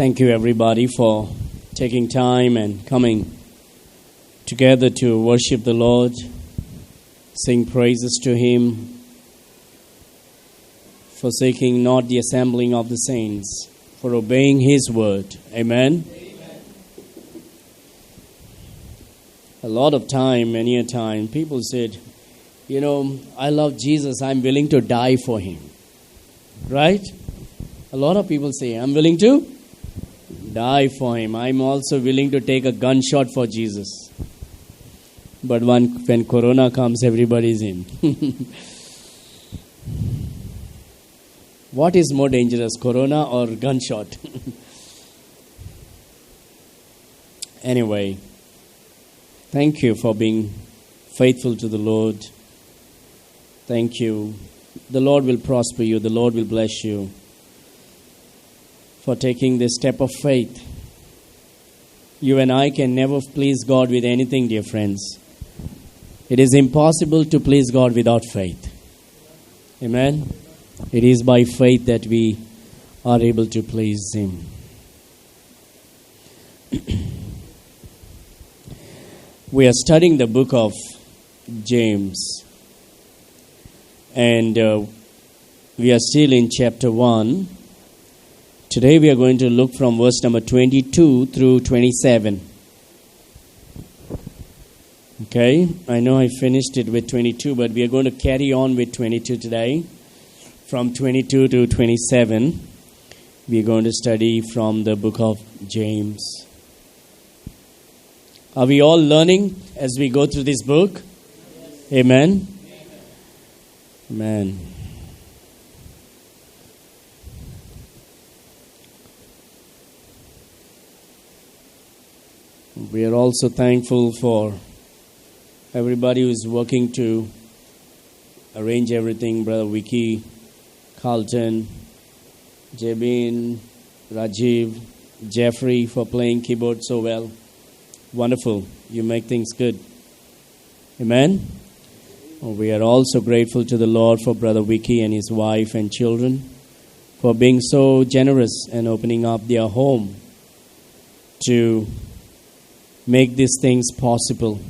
Thank you, everybody, for taking time and coming together to worship the Lord, sing praises to Him, forsaking not the assembling of the saints, for obeying His word. Amen? Amen. A lot of time, many a time, people said, I love Jesus, I'm willing to die for Him. Right? A lot of people say, I'm willing to die for Him. I'm also willing to take a gunshot for Jesus. But when Corona comes, everybody's in. What is more dangerous, Corona or gunshot? Anyway, thank you for being faithful to the Lord. Thank you. The Lord will prosper you. The Lord will bless you for taking this step of faith. You and I can never please God with anything, dear friends. It is impossible to please God without faith. Amen? It is by faith that we are able to please Him. We are studying the book of James. And we are still in chapter 1. Today we are going to look from verse number 22 through 27. Okay, I know I finished it with 22, but we are going to carry on with 22 today. From 22 to 27, we are going to study from the book of James. Are we all learning as we go through this book? Yes. Amen? Amen. We are also thankful for everybody who is working to arrange everything. Brother Vicky, Carlton, Jabin, Rajiv, Jeffrey for playing keyboard so well. Wonderful. You make things good. Amen? We are also grateful to the Lord for Brother Vicky and his wife and children for being so generous and opening up their home to make these things possible.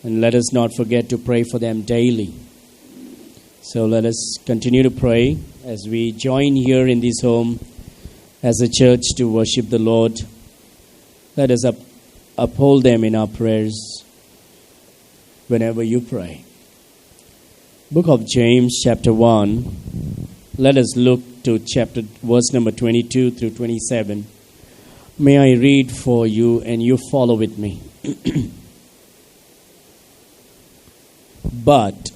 And let us not forget to pray for them daily. So let us continue to pray as we join here in this home as a church to worship the Lord. Let us uphold them in our prayers whenever you pray. Book of James, chapter 1. Let us look to verse number 22 through 27. May I read for you and you follow with me. But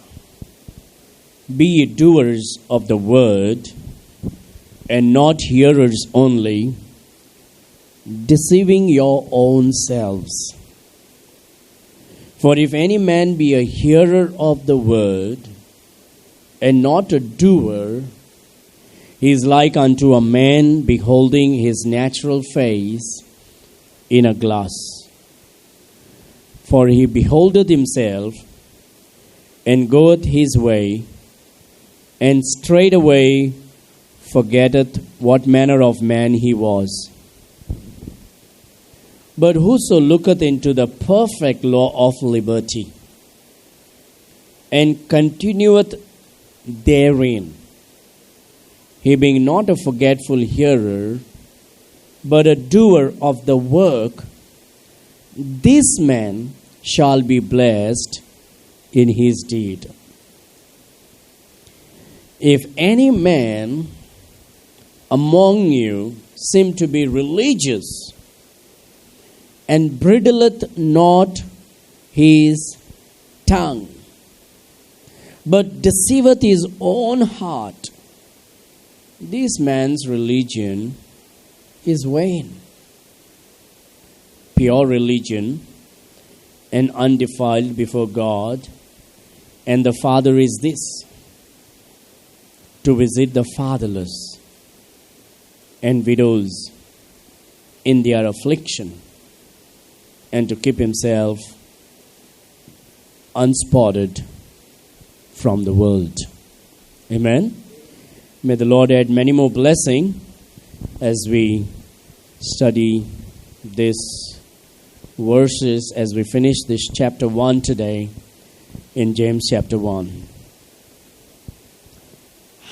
be ye doers of the word, and not hearers only, deceiving your own selves. For if any man be a hearer of the word, and not a doer, he is like unto a man beholding his natural face in a glass. For he beholdeth himself, and goeth his way, and straightway forgetteth what manner of man he was. But whoso looketh into the perfect law of liberty, and continueth therein, he being not a forgetful hearer, but a doer of the work, this man shall be blessed in his deed. If any man among you seem to be religious, and bridleth not his tongue, but deceiveth his own heart, this man's religion is vain. Pure religion and undefiled before God and the Father is this: to visit the fatherless and widows in their affliction, and to keep himself unspotted from the world. Amen. May the Lord add many more blessings as we study these verses as we finish this chapter 1 today in James chapter 1.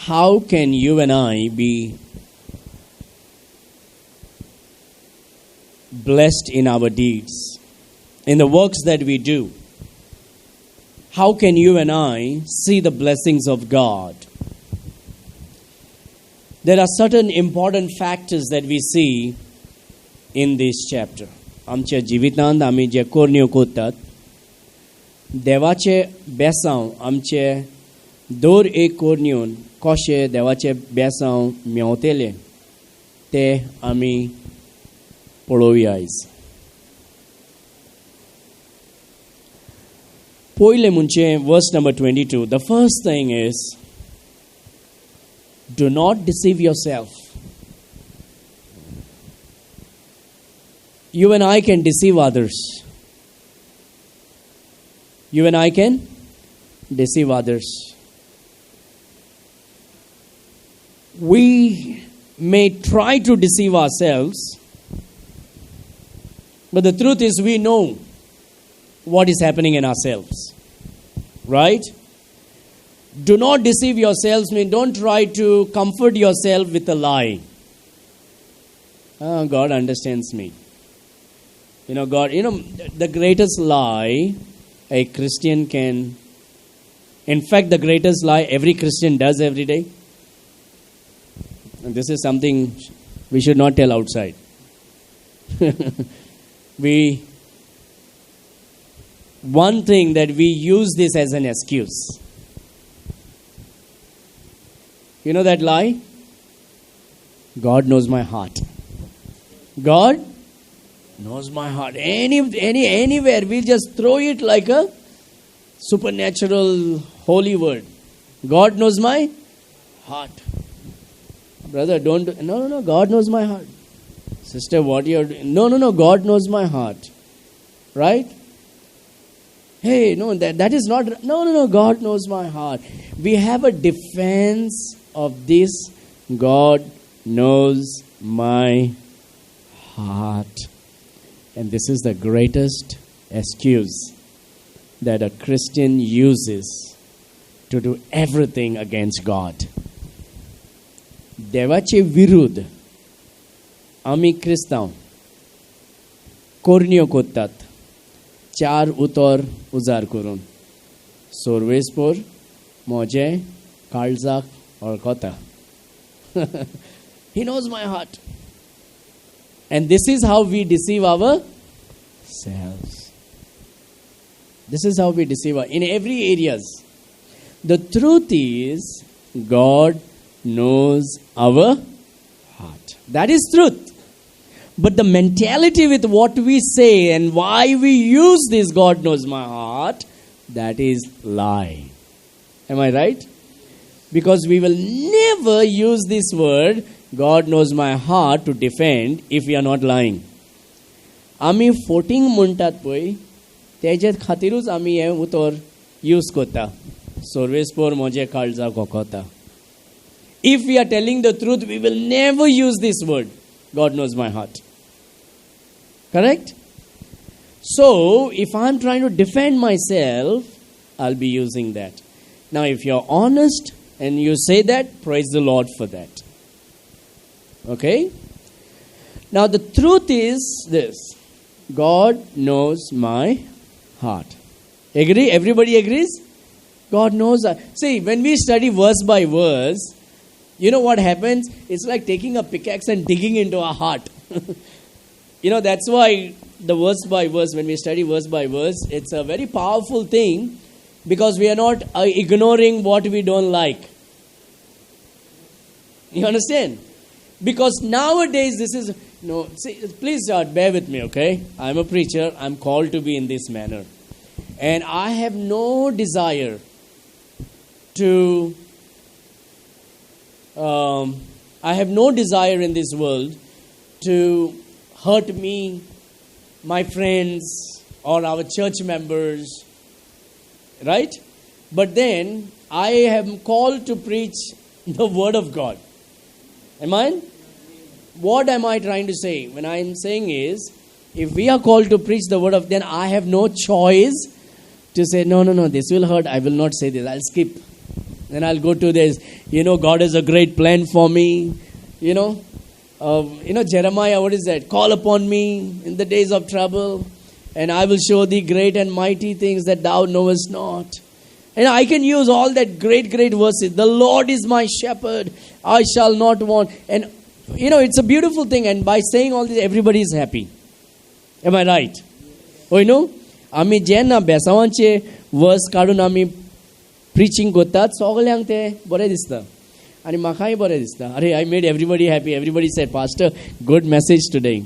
How can you and I be blessed in our deeds, in the works that we do? How can you and I see the blessings of God? There are certain important factors that we see in this chapter. आमच्या जिवितांत आमी जे कोरण्यो कोत्तात, देवाचे बेसांव आमचे दर एक कोरण्योन कशे देवाचे बेसांव मेवतेले ते आमी पळोवया आयज. पयले म्हणजे verse number 22. The first thing is, do not deceive yourself. You and I can deceive others. You and I can deceive others. We may try to deceive ourselves, but the truth is we know what is happening in ourselves. Right? Do not deceive yourselves means don't try to comfort yourself with a lie. Oh, God understands me. The greatest lie a Christian can, in fact, the greatest lie every Christian does every day. And this is something we should not tell outside. One thing that we use this as an excuse. You know that lie? God knows my heart. God knows my heart. Anywhere we just throw it like a supernatural holy word. God knows my heart. Brother, don't. No. God knows my heart. Sister, what you're doing? No. God knows my heart. Right? Hey, no, that is not. No. God knows my heart. We have a defense of this. God knows my heart. And this is the greatest excuse that a Christian uses to do everything against God. देवाचे विरुद्ध आमी क्रिस्तांव कोरण्यो कोत्तात 4 उतर उजार करून सोर्वेस्पोर मोजे काळजाक ओळखता. He knows my heart. And this is how we deceive ourselves. This is how we deceive in every areas. The truth is, God knows our heart. That is truth. But the mentality with what we say and why we use this God knows my heart, that is lie. Am I right? Because we will never use this word God knows my heart to defend if we are not lying. आमी फोटिंग म्हणटात पळय तेजे खातीरूच आमी हें उतर use करता. सोर्वेस्पोर म्हजे काळजाक ओळखता. If we are telling the truth, we will never use this word. God knows my heart. Correct? So, if I'm trying to defend myself, I'll be using that. Now, if you're honest and you say that, praise the Lord for that. Okay? Now, the truth is this. God knows my heart. Agree? Everybody agrees? God knows. See, when we study verse by verse, you know what happens? It's like taking a pickaxe and digging into our heart. That's why the verse by verse, when we study verse by verse, it's a very powerful thing because we are not ignoring what we don't like. You understand? Because nowadays this is, please bear with me, okay? I'm a preacher. I'm called to be in this manner. And I have no desire to... I have no desire in this world to hurt me, my friends, or our church members, right? But then, I am called to preach the Word of God. Am I? what am I trying to say? When I am saying is, if we are called to preach the word of, then I have no choice to say, no, this will hurt. I will not say this. I'll skip. Then I'll go to this. God has a great plan for me. Jeremiah, what is that? Call upon me in the days of trouble, and I will show thee great and mighty things that thou knowest not. And I can use all that great verses. The Lord is my shepherd. I shall not want. And, it's a beautiful thing. And by saying all this, everybody is happy. Am I right? आमी जेन्ना बेसांवांचे verse काडून आमी preaching करतात सगळ्यांक ते बरें दिसता आनी म्हाकाय बरें दिसता अरे I made everybody happy. Everybody said, Pastor, good message today.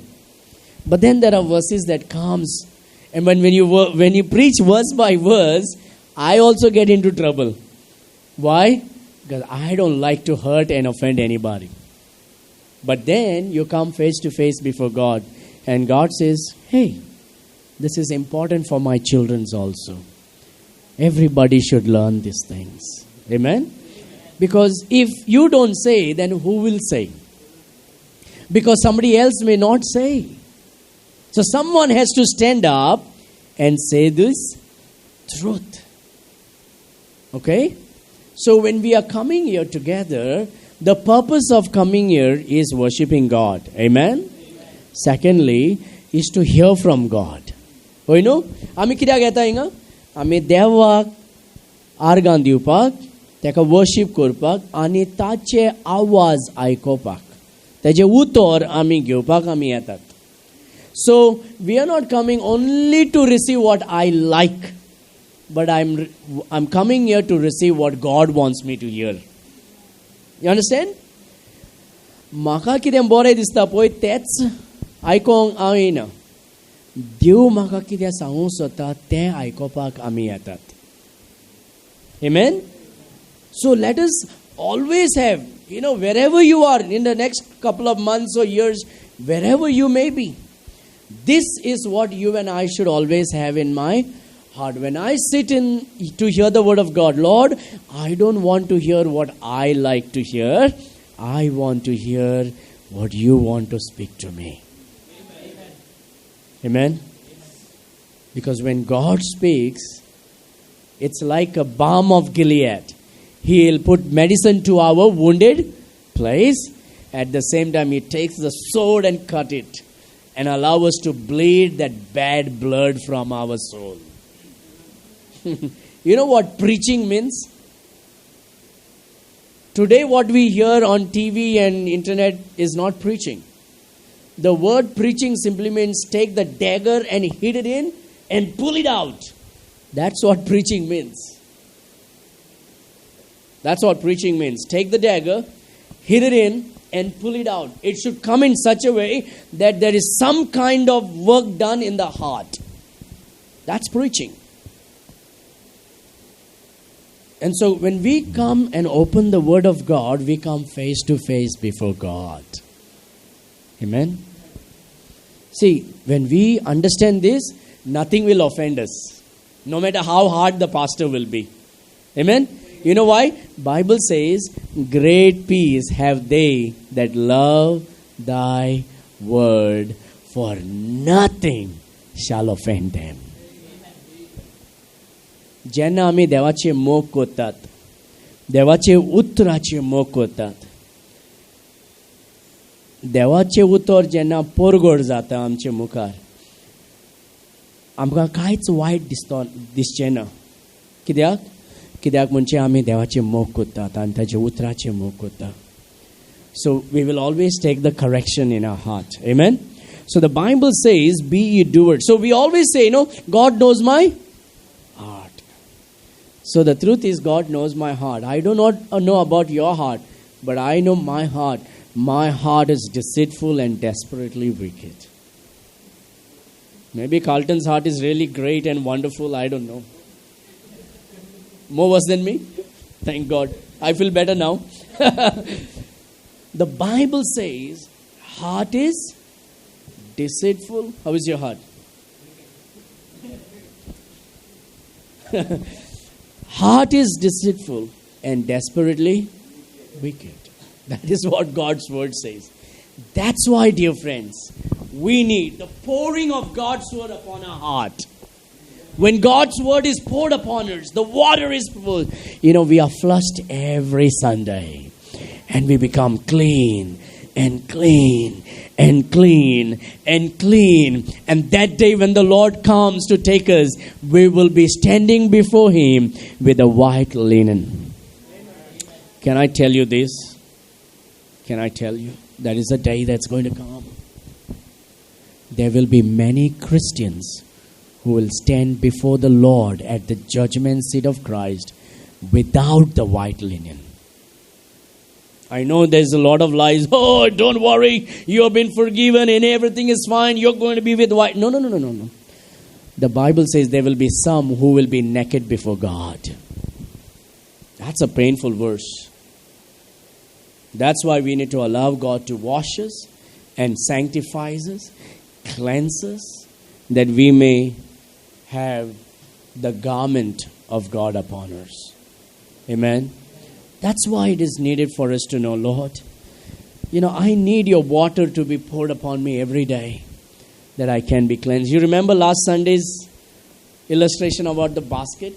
But then there are verses that comes, and when you preach verse by verse, I also get into trouble. Why? Because I don't like to hurt and offend anybody. But then you come face to face before God, and God says, hey, this is important for my children also. Everybody should learn these things. Amen? Because if you don't say, then who will say? Because somebody else may not say. So someone has to stand up and say this truth. Okay? So when we are coming here together, the purpose of coming here is worshiping God. Amen? Secondly, is to hear from God. आमी कित्याक येता हिंगा आमी देवाक आर्गां दिवपाक तेका worship करपाक आनी ताचे आवाज आयकोपाक तेजे उतर आमी घेवपाक आमी येतात. So we are not coming only to receive what I like, but I'm coming here to receive what God wants me to hear. You understand? म्हाका कितें बरें दिसता पळय तेच आयकोंक हांव येना. देव म्हाका कितें सांगूंक सोदता तें आयकोपाक आमी येतात. Amen? So let us always have, wherever you are in the next couple of months or years, wherever you may be, this is what you and I should always have in my heart. When I sit in to hear the word of God, Lord, I don't want to hear what I like to hear. I want to hear what you want to speak to me. Amen? Because when God speaks, it's like a balm of Gilead. He'll put medicine to our wounded place. At the same time, He takes the sword and cut it and allow us to bleed that bad blood from our soul. You know what preaching means? Today what we hear on TV and internet is not preaching. The word preaching simply means take the dagger and hit it in and pull it out. That's what preaching means. That's what preaching means. Take the dagger, hit it in and pull it out. It should come in such a way that there is some kind of work done in the heart. That's preaching. And so when we come and open the Word of God, we come face to face before God. Amen? See, when we understand this, nothing will offend us. No matter how hard the pastor will be. Amen? You know why? Bible says, great peace have they that love thy word, for nothing shall offend them. जेन्ना आमी देवाचे मोग करतात, देवाचे उतराचे मोग करतात, देवाचे उतर जेन्ना परगड जाता आमचे मुखार, आमकां कांयच वायट दिसचें ना. कित्याक म्हणजे आमी देवाचे मोग करतात आनी ताचे उतराचे मोग करतात. So we will always take the correction in our heart. Amen? So the Bible says, be ye doers. So we always say, God knows my heart. So the truth is, God knows my heart. I do not know about your heart, but I know my heart. My heart is deceitful and desperately wicked. Maybe Carlton's heart is really great and wonderful. I don't know. More worse than me? Thank God. I feel better now. The Bible says, heart is deceitful. How is your heart? Heart is deceitful and desperately wicked. That is what God's word says. That's why, dear friends, we need the pouring of God's word upon our heart. When God's word is poured upon us, the water is poured. We are flushed every Sunday. And we become clean and clean and clean and clean. And that day when the Lord comes to take us, we will be standing before Him with a white linen. Can I tell you this? Can I tell you? That is a day that's going to come. There will be many Christians who will stand before the Lord at the judgment seat of Christ without the white linen. I know there's a lot of lies. Oh, don't worry. You have been forgiven and everything is fine. You're going to be with white. No. The Bible says there will be some who will be naked before God. That's a painful verse. That's why we need to allow God to wash us and sanctify us, cleanse us, that we may have the garment of God upon us. Amen. That's why it is needed for us to know, Lord, I need your water to be poured upon me every day that I can be cleansed. You remember last Sunday's illustration about the basket?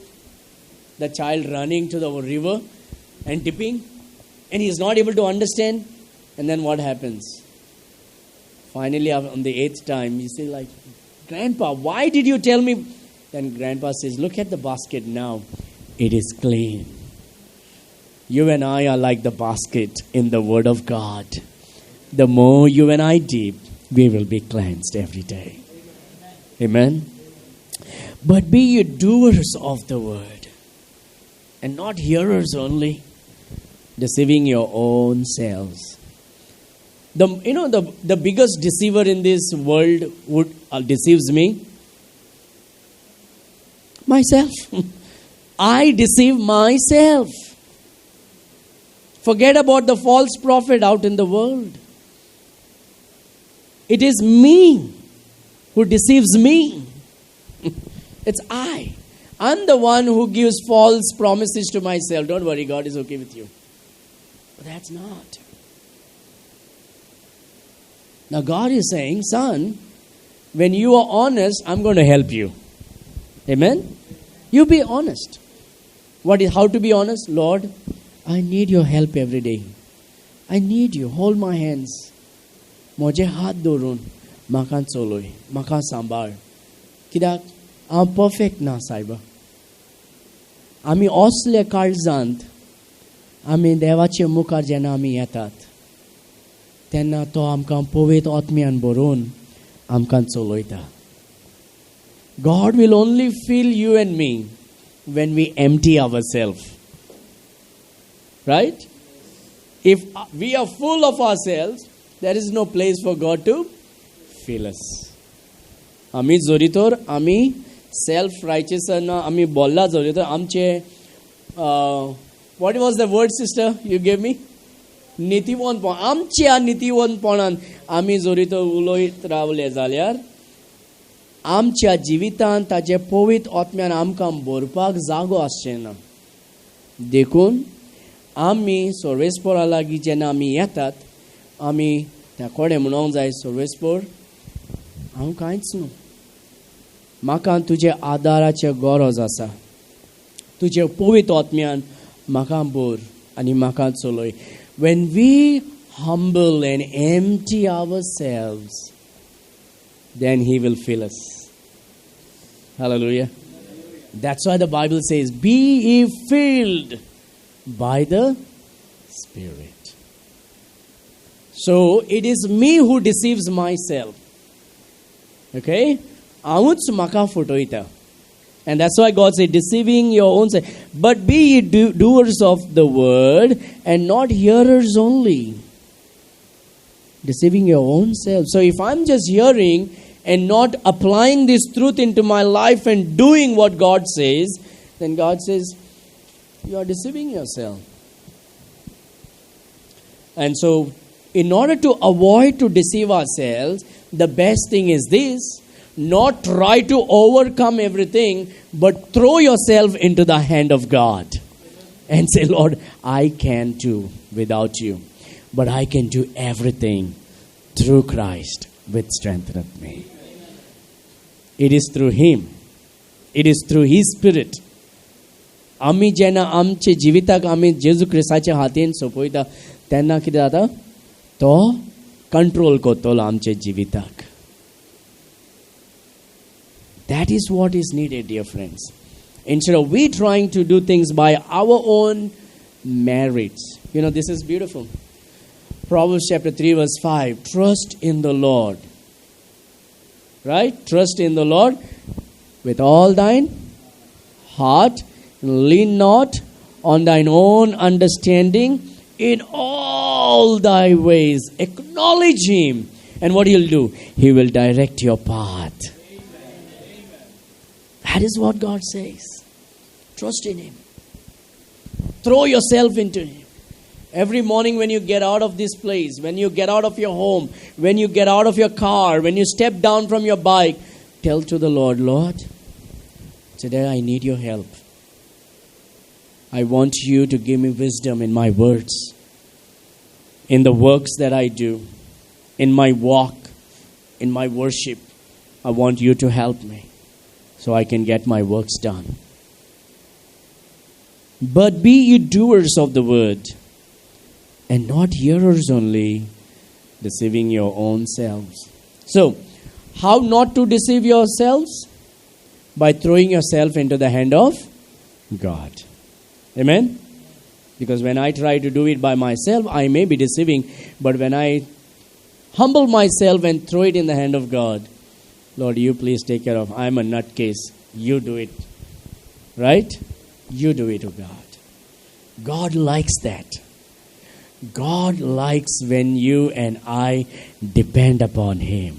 The child running to the river and dipping, and he is not able to understand. And then what happens? Finally, on the 8th time, he says like, Grandpa, why did you tell me? Then Grandpa says, look at the basket now. It is clean. You and I are like the basket in the Word of God. The more you and I dip, we will be cleansed every day. Amen. But be ye doers of the Word, and not hearers only, deceiving your own selves. The biggest deceiver in this world deceives me. Myself. I deceive myself. Forget about the false prophet out in the world. It is me who deceives me. It's I. I'm the one who gives false promises to myself. Don't worry, God is okay with you. But that's not. Now God is saying, son, when you are honest, I'm going to help you. Amen? You be honest. How to be honest? Lord, I need your help every day. I need you. Hold my hands. Moje haat dorun. Makan soloi. Makan sambar. Kidak, I'm perfect na saiba. Ami osle karzant. Ami devache mukar jena ami yetat. Tenna to amkan povet atmian borun. Amkan soloita. God will only fill you and me when we empty ourselves. Right? If we are full of ourselves, there is no place for God to fill us. Ami zoritor, ami self-righteous na ami bolla zoritor, amche, what was the word, sister, you gave me? Nitiwon pon. Amche a nitiwon ponan, ami zoritor uloi travle zalyar. आमच्या जिवितांत ताचे पवित्र आत्म्यान आमकां भरपाक जागो आसचेना देखून आमी सर्वेस्परा लागीं जेन्ना आमी येतात आमी त्या कोडे म्हणूंक जाय सर्वेस्पर हांव कांयच न्हू म्हाका तुजे आदाराचे गरज आसा तुजे पवित्र आत्म्यान म्हाका भर आनी म्हाका चलय when we humble and empty ourselves then He will fill us. Hallelujah. That's why the Bible says, be ye filled by the Spirit. So, it is me who deceives myself. Okay? Amuts maka fotoita. And that's why God said, deceiving your own self. But be ye doers of the word and not hearers only. Deceiving your own self. So if I'm just hearing and not applying this truth into my life and doing what God says, then God says, you are deceiving yourself. And so, in order to avoid to deceive ourselves, the best thing is this, not try to overcome everything, but throw yourself into the hand of God. And say, Lord, I can't do without you. But I can do everything through Christ which strengtheneth me. It is through Him. It is through His Spirit. आम्ही जेन्ना आमचे जिविताक आम्ही जेजू क्रिस्ताच्या हातीन सोपयता तेन्ना कितें जाता तो कंट्रोल करतलो आमचे जिविताक. That is what is needed, dear friends. Instead of we trying to do things by our own merits. This is beautiful. Proverbs chapter 3 verse 5. Trust in the Lord. Right? Trust in the Lord with all thine heart. Lean not on thine own understanding. In all thy ways acknowledge Him. And what He'll do? He will direct your path. That is what God says. Trust in Him. Throw yourself into Him. Every morning when you get out of this place, when you get out of your home, when you get out of your car, when you step down from your bike, tell to the Lord, Lord, today I need your help. I want you to give me wisdom in my words, in the works that I do, in my walk, in my worship. I want you to help me so I can get my works done. But be ye doers of the word, and not hearers only, deceiving your own selves. So, how not to deceive yourselves? By throwing yourself into the hand of God. Amen? Because when I try to do it by myself, I may be deceiving. But when I humble myself and throw it in the hand of God, Lord, you please take care of. I'm a nutcase. You do it. Right? You do it, oh God. God likes that. God likes when you and I depend upon Him.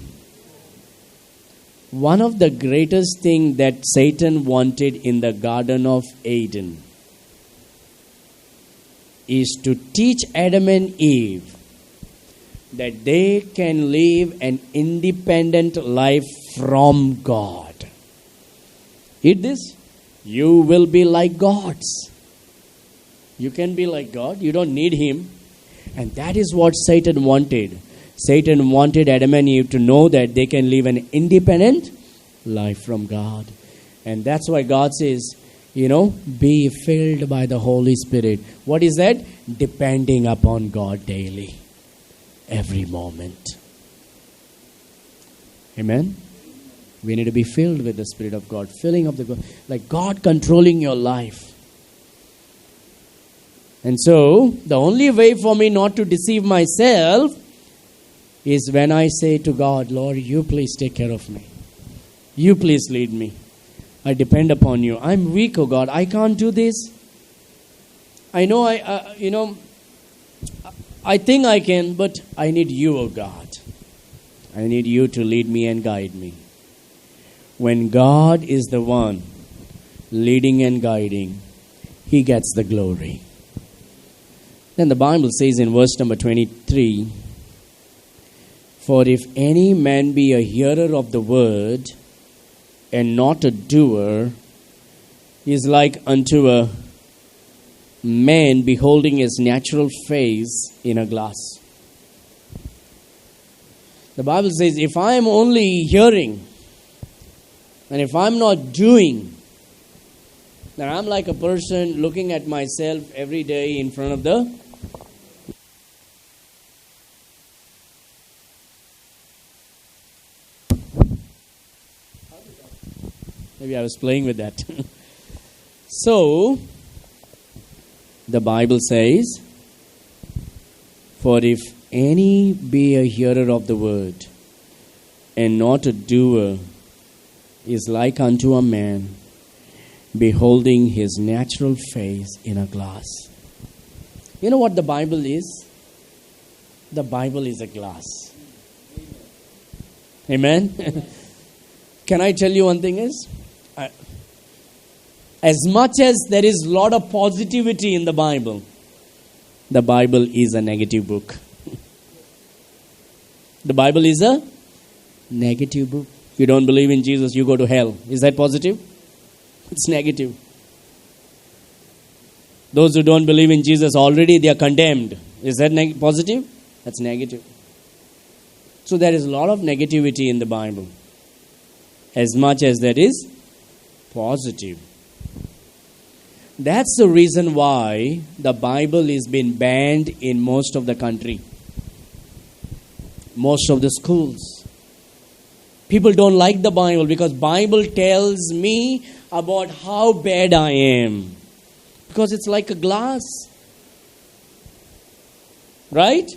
One of the greatest things that Satan wanted in the Garden of Eden is to teach Adam and Eve that they can live an independent life from God. Hear this? You will be like gods. You can be like God. You don't need Him. And that is what Satan wanted. Satan wanted Adam and Eve to know that they can live an independent life from God. And that's why God says, be filled by the Holy Spirit. What is that? Depending upon God daily. Every moment. Amen? We need to be filled with the Spirit of God. Filling up the God. Like God controlling your life. And so, the only way for me not to deceive myself is when I say to God, Lord, you please take care of me. You please lead me. I depend upon you. I'm weak, oh God. I can't do this. I know I think I can, but I need you, oh God. I need you to lead me and guide me. When God is the one leading and guiding, He gets the glory. Then the Bible says in verse number 23, for if any man be a hearer of the word and not a doer, he is like unto a man beholding his natural face in a glass. The Bible says, if I am only hearing and if I'm not doing, then I'm like a person looking at myself every day in front of the maybe I was playing with that. So, the Bible says, for if any be a hearer of the word and not a doer, is like unto a man beholding his natural face in a glass. You know what the Bible is? The Bible is a glass. Amen? Can I tell you one thing is? As much as there is a lot of positivity in the Bible is a negative book. The Bible is a negative book. If you don't believe in Jesus, you go to hell. Is that positive? It's negative. Those who don't believe in Jesus, already they are condemned. Is that positive? That's negative. So there is a lot of negativity in the Bible, as much as there is positive. That's the reason why the Bible is being banned in most of the country, most of the schools. People don't like the Bible because Bible tells me about how bad I am. Because it's like a glass. Right?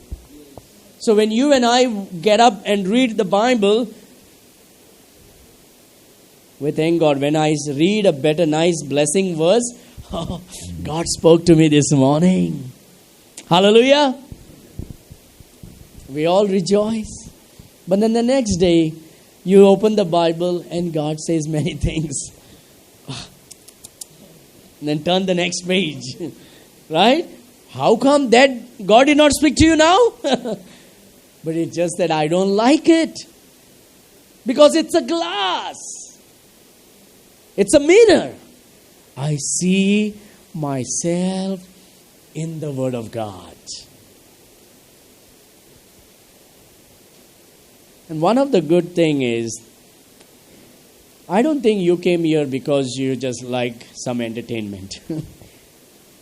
So when you and I get up and read the Bible, we thank God. When I read a better, nice blessing verse, oh, God spoke to me this morning. Hallelujah. We all rejoice. But then the next day, you open the Bible and God says many things. And then turn the next page. Right? How come that God did not speak to you now? But it's just that I don't like it. Because it's a glass. It's a mirror. I see myself in the Word of God. And one of the good thing is, I don't think you came here because you just like some entertainment.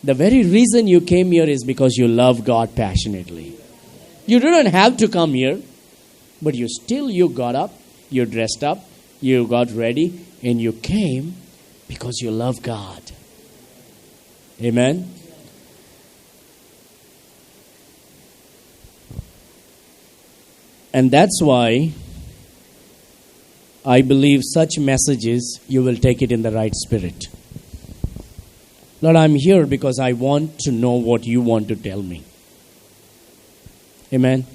The very reason you came here is because you love God passionately. You didn't have to come here, but you got up, you dressed up, you got ready, and you came because you love God. Amen? And that's why I believe such messages, you will take it in the right spirit. Lord, I'm here because I want to know what you want to tell me. Amen.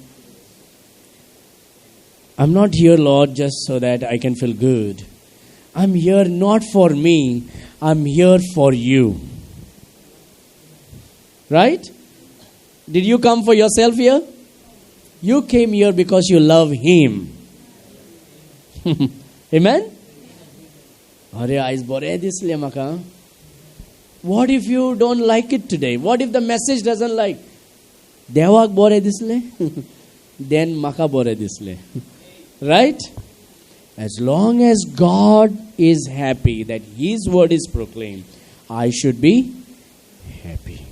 I'm not here, Lord, just so that I can feel good. I'm here not for me. I'm here for you. Right? Did you come for yourself here? You came here because you love Him. Amen? What if you don't like it today? What if the message doesn't like? Devak bore disle, then maka bore disle. Right? As long as God is happy that His word is proclaimed, I should be happy.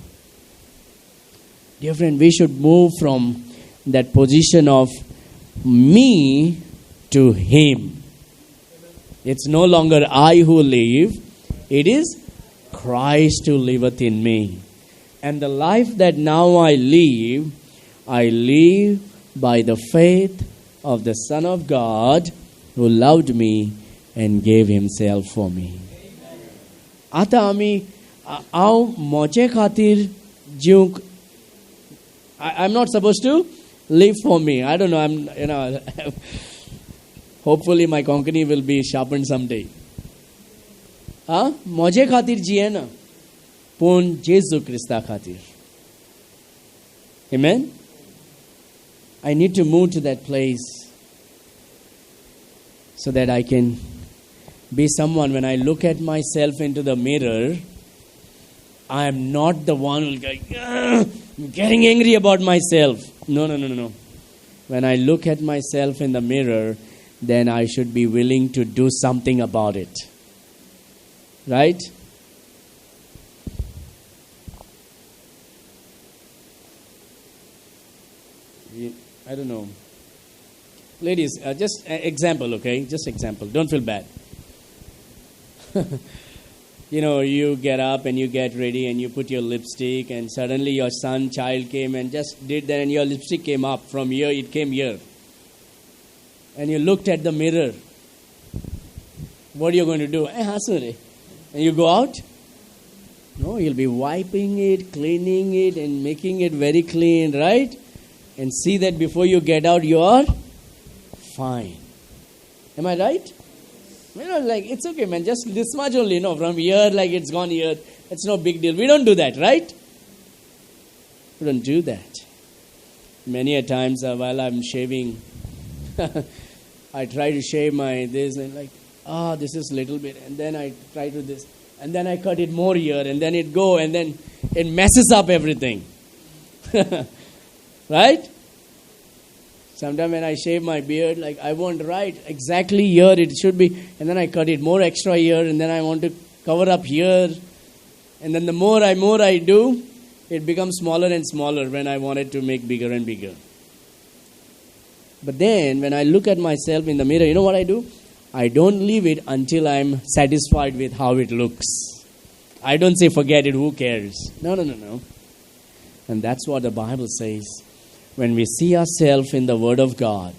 Dear friend, we should move from that position of me to Him. It's no longer I who live, it is Christ who liveth in me. And the life that now I live by the faith of the Son of God who loved me and gave Himself for me. Ata ami au moche khatir jiu. I'm not supposed to live for me. I don't know. Hopefully my konkani will be sharpened someday. Moje khatir jiye na. Pon Jesu Christa khatir. Amen? I need to move to that place so that I can be someone when I look at myself into the mirror, I am not the one who I'm getting angry about myself. No. When I look at myself in the mirror, then I should be willing to do something about it. Right? I don't know. Ladies, just example, okay? Just example. Don't feel bad. You get up and you get ready and you put your lipstick and suddenly your child came and just did that and your lipstick came up. From here, it came here. And you looked at the mirror. What are you going to do? And you go out? No, you'll be wiping it, cleaning it and making it very clean, right? And see that before you get out, you are fine. Am I right? It's okay, man. Just this much only, from here, it's gone here. It's no big deal. We don't do that, right? We don't do that. Many a times while I'm shaving, I try to shave my this and this is little bit. And then I try to this. And then I cut it more here. And then it go. And then it messes up everything. Right? Sometimes when I shave my beard, like I want right exactly here it should be, and then I cut it more extra here, and then I want to cover up here, and then the more I do, it becomes smaller and smaller when I want it to make bigger and bigger. But then when I look at myself in the mirror, you know what I do? I don't leave it until I'm satisfied with how it looks. I don't say forget it, who cares? No. And that's what the Bible says. When we see ourselves in the Word of God,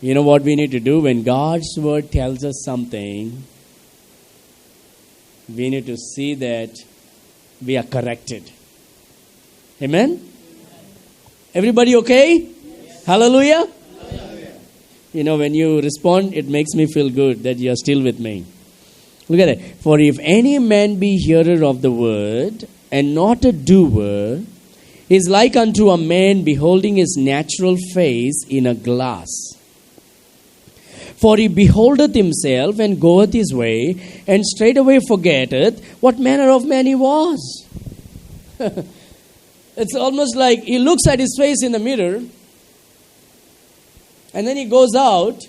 you know what we need to do? When God's Word tells us something, we need to see that we are corrected. Amen? Everybody okay? Yes. Hallelujah? Hallelujah. You know, when you respond, it makes me feel good that you are still with me. Look at that. For if any man be hearer of the word and not a doer, is like unto a man beholding his natural face in a glass. For he beholdeth himself and goeth his way, and straightway forgetteth what manner of man he was. It's almost like he looks at his face in the mirror, and then he goes out,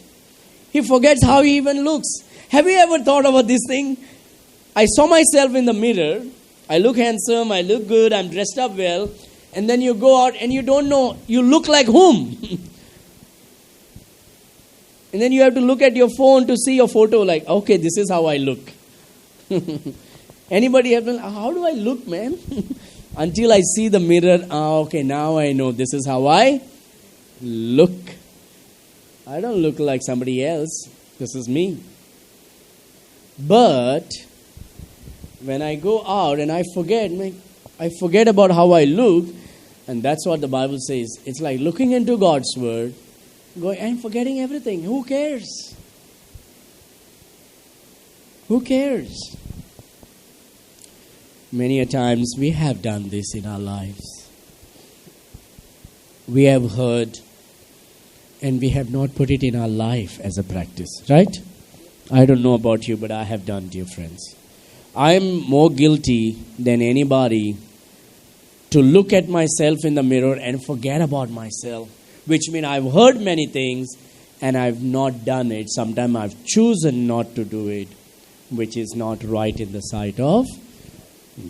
he forgets how he even looks. Have you ever thought about this thing? I saw myself in the mirror, I look handsome, I look good, I'm dressed up well, and then you go out and you don't know, you look like whom? And then you have to look at your phone to see your photo like, okay, this is how I look. Anybody have been, how do I look, man? Until I see the mirror, okay, now I know this is how I look. I don't look like somebody else. This is me. But when I go out and I forget about how I look, and that's what the Bible says. It's like looking into God's Word, going, I'm forgetting everything. Who cares? Who cares? Many a times we have done this in our lives. We have heard and we have not put it in our life as a practice, right? I don't know about you, but I have done, dear friends. I am more guilty than anybody to look at myself in the mirror and forget about myself, which means I've heard many things and I've not done it. Sometimes I've chosen not to do it, which is not right in the sight of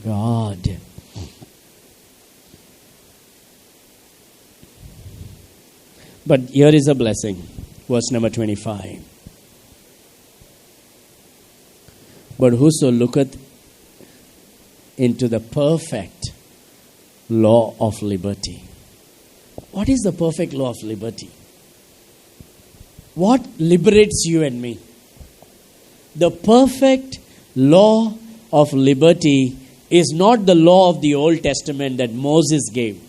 God. But here is a blessing. Verse number 25. But whoso looketh into the perfect law of liberty. What is the perfect law of liberty? What liberates you and me? The perfect law of liberty is not the law of the Old Testament that Moses gave.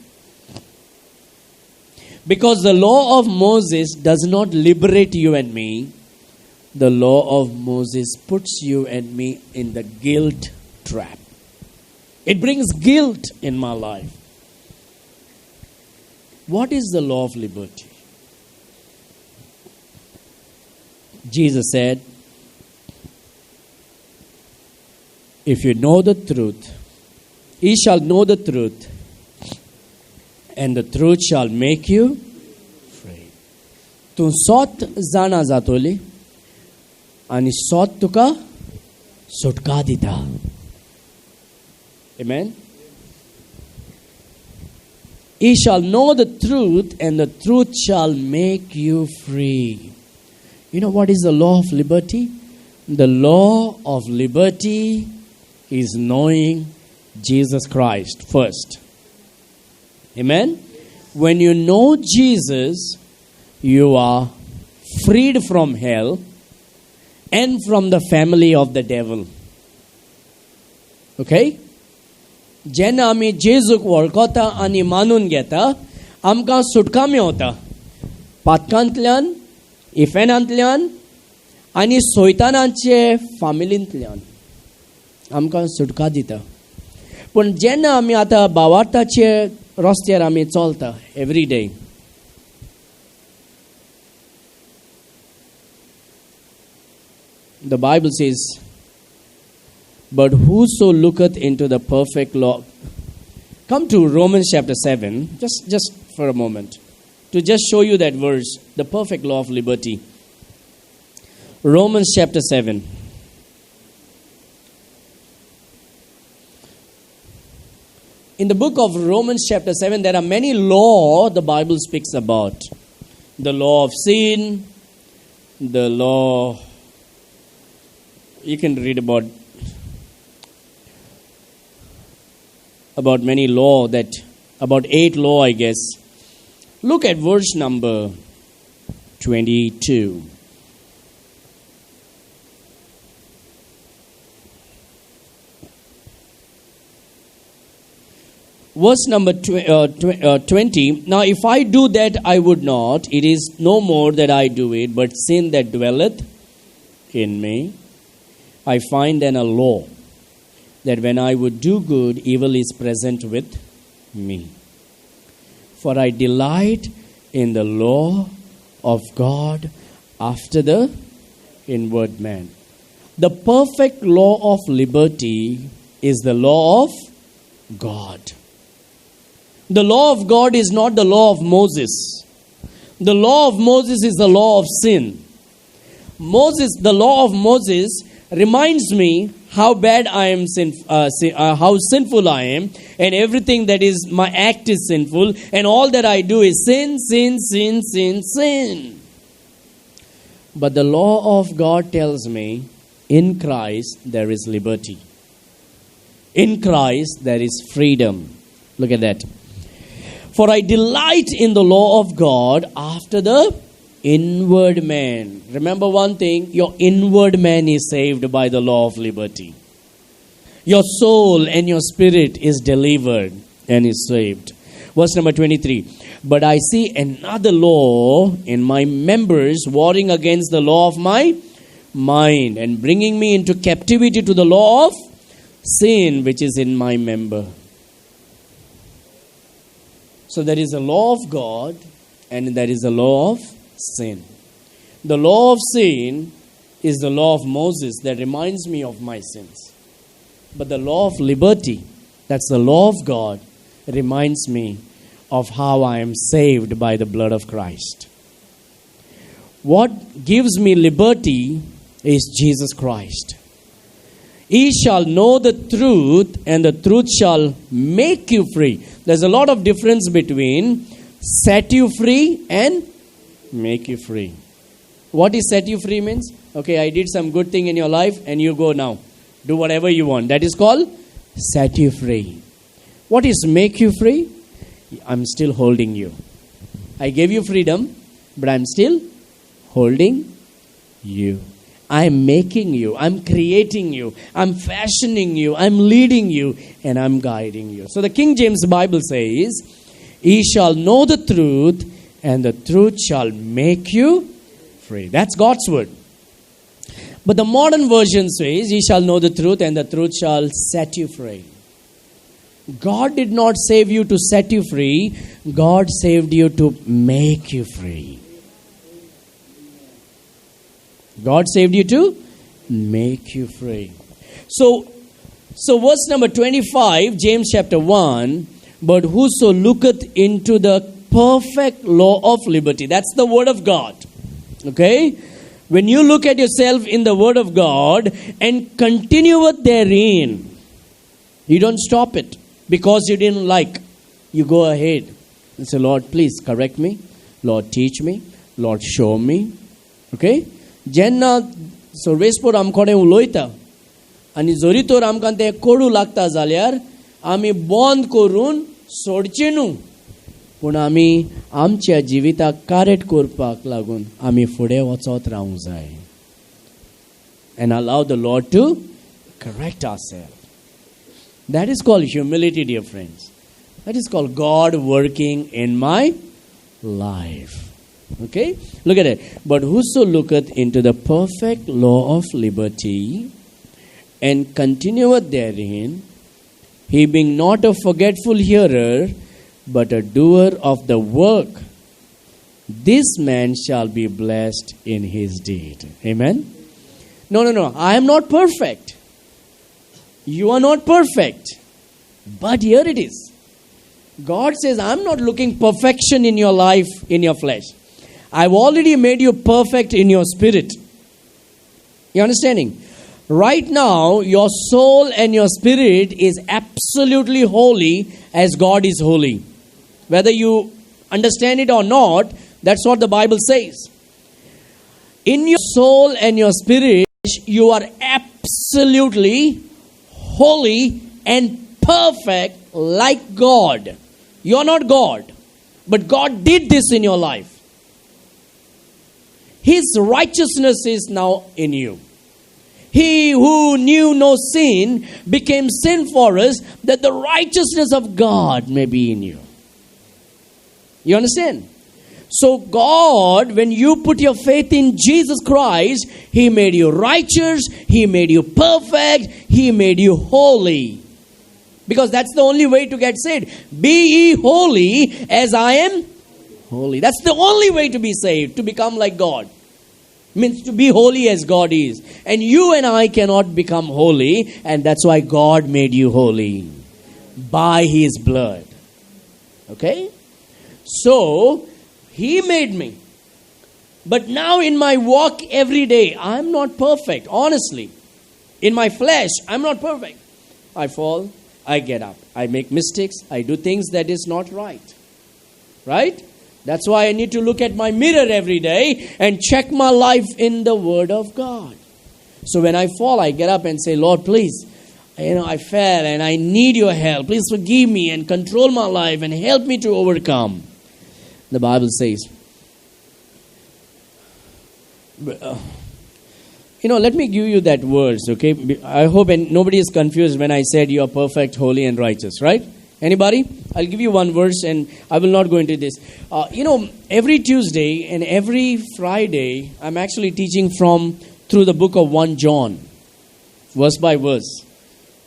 Because the law of Moses does not liberate you and me. The law of Moses puts you and me in the guilt trap. It brings guilt in my life. What is the law of liberty? Jesus said, if you know the truth, ye shall know the truth, and the truth shall make you free. Tu sot zana zatoli, ani sot tuka sutka dita. Amen? Ye shall know the truth, and the truth shall make you free. You know what is the law of liberty? The law of liberty is knowing Jesus Christ first. Amen? When you know Jesus, you are freed from hell and from the family of the devil. Okay? जेन्ना आमी जेजूक वळखता आनी मानून घेता आमकां सुटका मेवता पातकांतल्यान इफेनांतल्यान आनी सोयतानाचे फामिलींतल्यान आमकां सुटका दिता. पूण जेन्ना आमी आतां भावार्थाचे रस्त्यार आमी चलता every day, the Bible says, but whoso looketh into the perfect law. Come to Romans chapter 7, just for a moment. to just show you that verse, the perfect law of liberty. Romans chapter 7. In the book of Romans chapter 7, there are many laws the Bible speaks about. The law of sin, the law, you can read about many law, about 8 law, I guess. Look at verse number 22. Verse number 20. Now if I do that I would not, it is no more that I do it, but sin that dwelleth in me. I find then a law, that when I would do good, evil is present with me. For I delight in the law of God after the inward man. The perfect law of liberty is the law of God. The law of God is not the law of Moses. The law of Moses is the law of sin. The law of Moses reminds me how bad I am, how sinful I am, and everything that is my act is sinful, and all that I do is sin, sin, sin, sin, sin. But the law of God tells me, in Christ there is liberty. In Christ there is freedom. Look at that. For I delight in the law of God after the inward man. Remember one thing, your inward man is saved by the law of liberty. Your soul and your spirit is delivered and is saved. Verse number 23. But I see another law in my members, warring against the law of my mind, and bringing me into captivity to the law of sin which is in my member. So there is a law of God and there is a law of sin. The law of sin is the law of Moses that reminds me of my sins. But the law of liberty, that's the law of God, reminds me of how I am saved by the blood of Christ. What gives me liberty is Jesus Christ. Ye shall know the truth, and the truth shall make you free. There's a lot of difference between set you free and make you free. What is set you free means? Okay, I did some good thing in your life and you go now. Do whatever you want. That is called set you free. What is make you free? I'm still holding you. I gave you freedom, but I'm still holding you. I'm making you, I'm creating you, I'm fashioning you, I'm leading you, and I'm guiding you. So the King James Bible says, ye shall know the truth, and the truth shall make you free. That's God's word. But the modern version says, ye shall know the truth, and the truth shall set you free. God did not save you to set you free. God saved you to make you free. God saved you to make you free. So verse number 25, James chapter 1, but whoso looketh into the perfect law of liberty. That's the word of God. Okay? When you look at yourself in the word of God and continue therein, you don't stop it because you didn't like. You go ahead and say, Lord, please correct me. Lord, teach me. Lord, show me. Okay? जेन्ना सर्वेस्पोर आमकोडे उलोयता आनी जरी तर आमकां तें कोडू लागता जाल्यार आमी बंद करून सोडचें न्हू पूण आमी आमच्या जिविताक कारेट करपाक लागून आमी फुडें वचत रावूंक जाय and allow the Lord to correct ourselves. That is called humility, dear friends. That is called God working in my life. Okay, look at it. But whoso looketh into the perfect law of liberty and continueth therein, he being not a forgetful hearer, but a doer of the work, this man shall be blessed in his deed. Amen? No. I am not perfect. You are not perfect. But here it is. God says, I'm not looking perfection in your life, in your flesh. I've already made you perfect in your spirit. You understanding? Right now, your soul and your spirit is absolutely holy as God is holy. Whether you understand it or not, that's what the Bible says. In your soul and your spirit, you are absolutely holy and perfect like God. You're not God, but God did this in your life. His righteousness is now in you. He who knew no sin became sin for us, that the righteousness of God may be in you. You understand? So God, when you put your faith in Jesus Christ, He made you righteous, He made you perfect, He made you holy. Because that's the only way to get saved. Be ye holy as I am holy. That's the only way to be saved, to become like God. Means to be holy as God is. And you and I cannot become holy, and that's why God made you holy. By His blood. Okay? So, He made me. But now in my walk every day, I'm not perfect, honestly. In my flesh, I'm not perfect. I fall, I get up. I make mistakes, I do things that is not right. Right? That's why I need to look at my mirror every day and check my life in the Word of God. So when I fall, I get up and say, Lord, please, I fell and I need your help. Please forgive me and control my life and help me to overcome. The Bible says, let me give you that verse, okay? I hope nobody is confused when I said you are perfect, holy, and righteous, right? Anybody? I'll give you one verse and I will not go into this. Every Tuesday and every Friday, I'm actually teaching through the book of 1 John, verse by verse.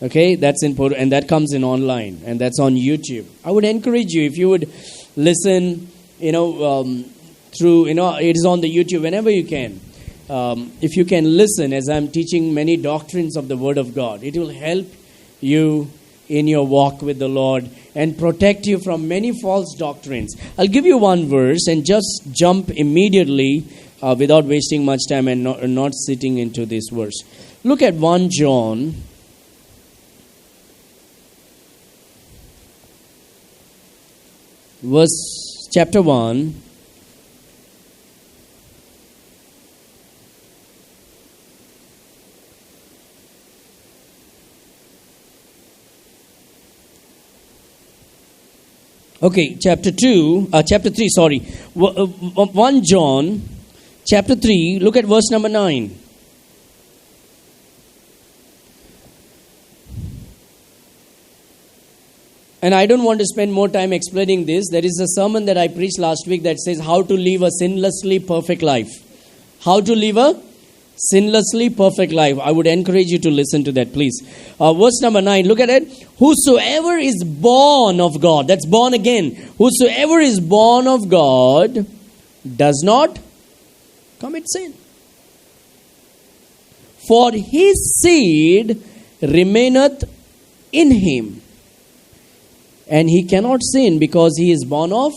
Okay, that's in and that comes in online and that's on YouTube. I would encourage you, if you would listen, through, it is on the YouTube whenever you can. If you can listen as I'm teaching many doctrines of the Word of God, it will help you in your walk with the Lord and protect you from many false doctrines. I'll give you one verse and just jump immediately without wasting much time and not sitting into this verse. Look at 1 John. Chapter 1. Okay, chapter 3, 1 John, chapter 3, look at verse number 9. And I don't want to spend more time explaining this. There is a sermon that I preached last week that says how to live a sinlessly perfect life. How to live a sinlessly perfect life. I would encourage you to listen to that, please. Verse number 9, look at it. Whosoever is born of God, that's born again. Whosoever is born of God does not commit sin. For his seed remaineth in him. And he cannot sin because he is born of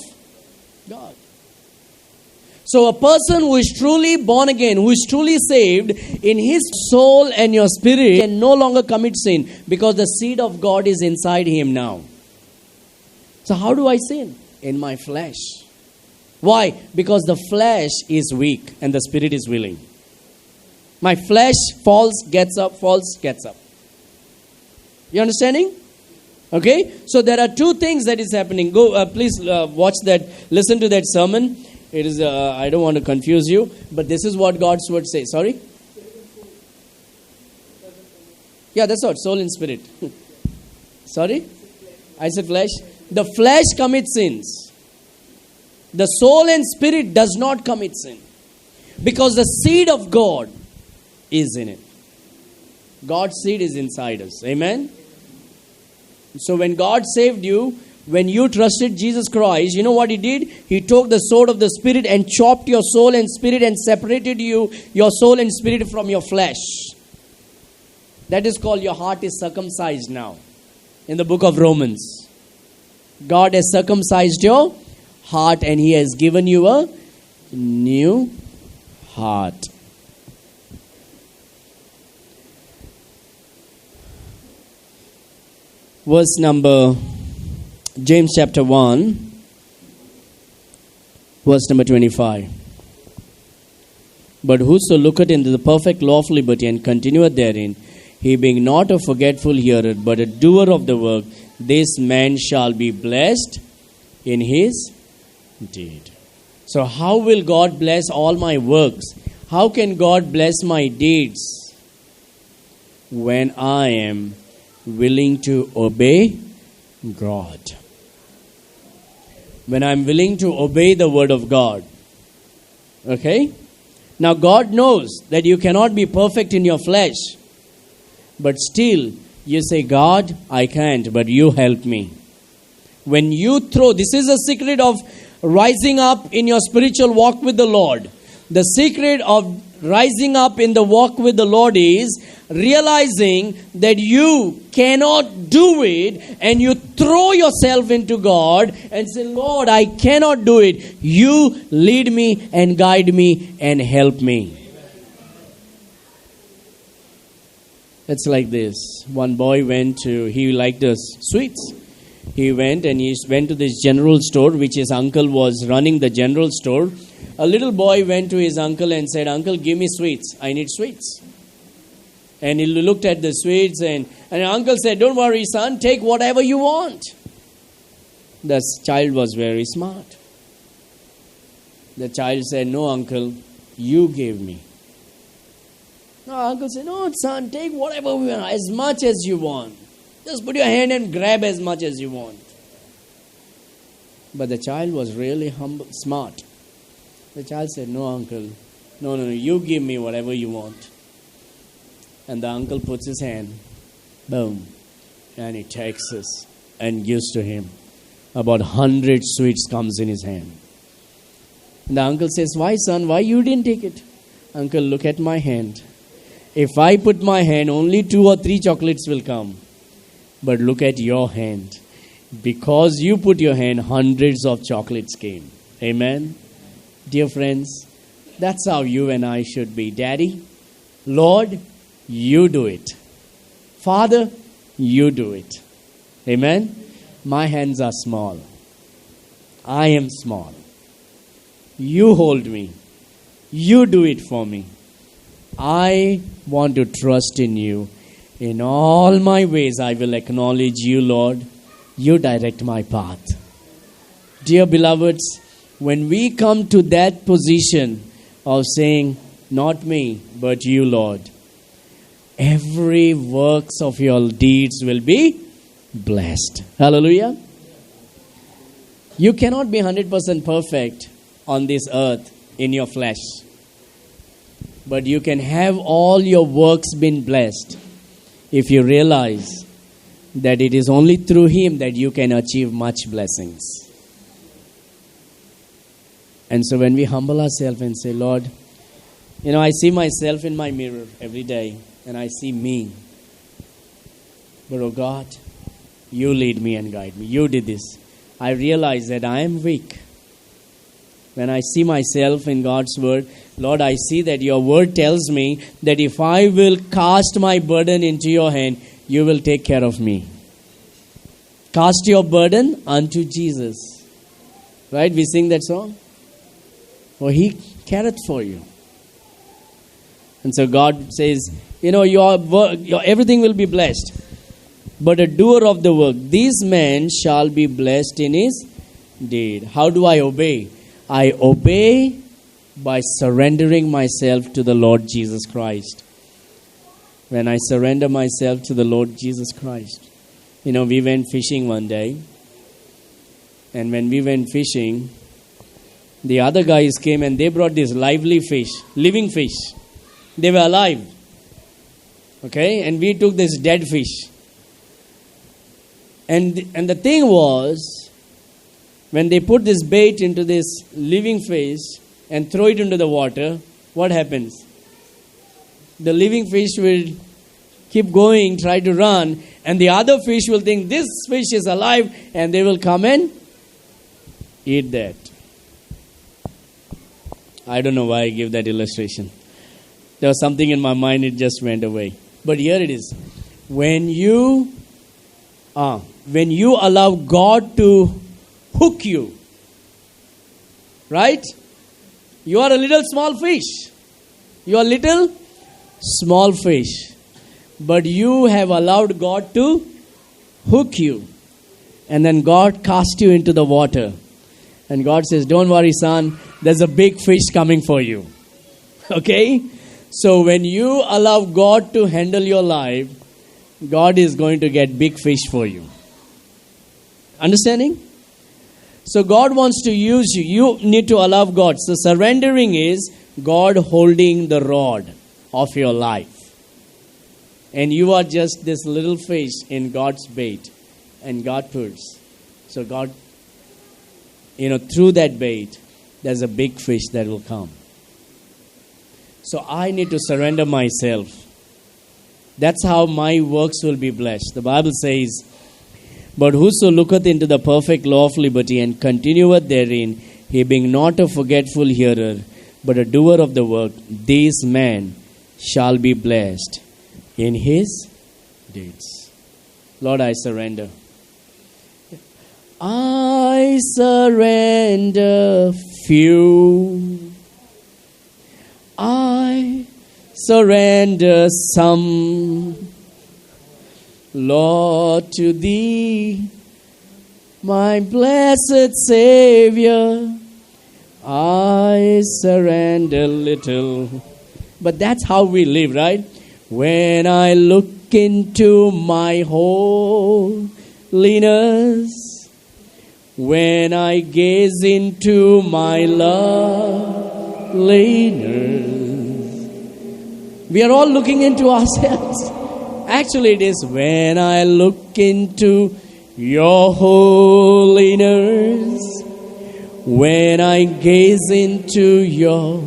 God. So a person who is truly born again, who is truly saved, in his soul and your spirit can no longer commit sin because the seed of God is inside him now. So how do I sin? In my flesh. Why? Because the flesh is weak and the spirit is willing. My flesh falls, gets up, falls, gets up. You understanding? Okay? So there are two things that is happening. Go, please watch that, listen to that sermon. It is, I don't want to confuse you, but this is what God's word says. Sorry? Yeah, that's what, soul and spirit. Sorry? I said flesh. The flesh commits sins. The soul and spirit does not commit sin. Because the seed of God is in it. God's seed is inside us. Amen? So when God saved you, when you trusted Jesus Christ, you know what He did? He took the sword of the Spirit and chopped your soul and spirit and separated your soul and spirit from your flesh. That is called your heart is circumcised now. In the book of Romans. God has circumcised your heart and He has given you a new heart. Verse number, James chapter 1, verse number 25. But whoso looketh into the perfect law of liberty and continueth therein, he being not a forgetful hearer, but a doer of the work, this man shall be blessed in his deed. So how will God bless all my works? How can God bless my deeds? When I am willing to obey God. When I'm willing to obey the word of God. Okay? Now God knows that you cannot be perfect in your flesh. But still, you say, God, I can't, but you help me. When you this is a secret of rising up in your spiritual walk with the Lord. The secret of rising up in the walk with the Lord is realizing that you cannot do it, and you throw yourself into God and say, Lord, I cannot do it. You lead me and guide me and help me. It's like this. One boy he liked the sweets. He went to this general store, which his uncle was running the general store. A little boy went to his uncle and said, Uncle, give me sweets. I need sweets. And he looked at the sweets and uncle said, don't worry, son, take whatever you want. The child was very smart. The child said, no, uncle, you gave me. No, uncle said, no, son, take whatever you want, as much as you want. Just put your hand and grab as much as you want. But the child was really smart. The child said, no, uncle, no, you give me whatever you want. And the uncle puts his hand, boom, and he takes this and gives to him. About 100 sweets comes in his hand. And the uncle says, why, son, why you didn't take it? Uncle, look at my hand. If I put my hand, only 2 or 3 chocolates will come. But look at your hand. Because you put your hand, hundreds of chocolates came. Amen? Dear friends, that's how you and I should be. Daddy, Lord, you do it. Father, you do it. Amen? My hands are small. I am small. You hold me. You do it for me. I want to trust in you. In all my ways, I will acknowledge you, Lord. You direct my path. Dear beloveds, when we come to that position of saying, not me, but you, Lord, every works of your deeds will be blessed. Hallelujah. You cannot be 100% perfect on this earth in your flesh. But you can have all your works been blessed if you realize that it is only through Him that you can achieve much blessings. And so when we humble ourselves and say, Lord, I see myself in my mirror every day and I see me. But oh God, you lead me and guide me. You did this. I realize that I am weak. When I see myself in God's word, Lord, I see that your word tells me that if I will cast my burden into your hand, you will take care of me. Cast your burden unto Jesus. Right? We sing that song. Oh, He careth for you. And so God says, your work, everything will be blessed. But a doer of the work, this man shall be blessed in his deed. How do I obey? I obey by surrendering myself to the Lord Jesus Christ. When I surrender myself to the Lord Jesus Christ. We went fishing one day. And when we went fishing, the other guys came and they brought this living fish. They were alive. Okay? And we took this dead fish. And the thing was, when they put this bait into this living fish and throw it into the water, what happens? The living fish will keep going, try to run, And the other fish will think this fish is alive, and they will come and eat that. I don't know why I give that illustration. There was something in my mind, it just went away. But here it is. When you allow God to hook you, right? You are a little small fish. You are little small fish. But you have allowed God to hook you. And then God cast you into the water. And God says, don't worry, son, there's a big fish coming for you. Okay? So when you allow God to handle your life, God is going to get big fish for you. Understanding? So God wants to use you. You need to allow God. So surrendering is God holding the rod of your life. And you are just this little fish in God's bait. And God pulls. So God, through that bait, there's a big fish that will come. So I need to surrender myself. That's how my works will be blessed. The Bible says, but whoso looketh into the perfect law of liberty and continueth therein, he being not a forgetful hearer, but a doer of the work, this man shall be blessed in his deeds. Lord, I surrender. I surrender few. I surrender some. Lord, to thee, my blessed Savior, I surrender little. But that's how we live, right? When I look into my holiness, when I gaze into my loveliness, we are all looking into ourselves. Actually, it is when I look into your holiness, when I gaze into your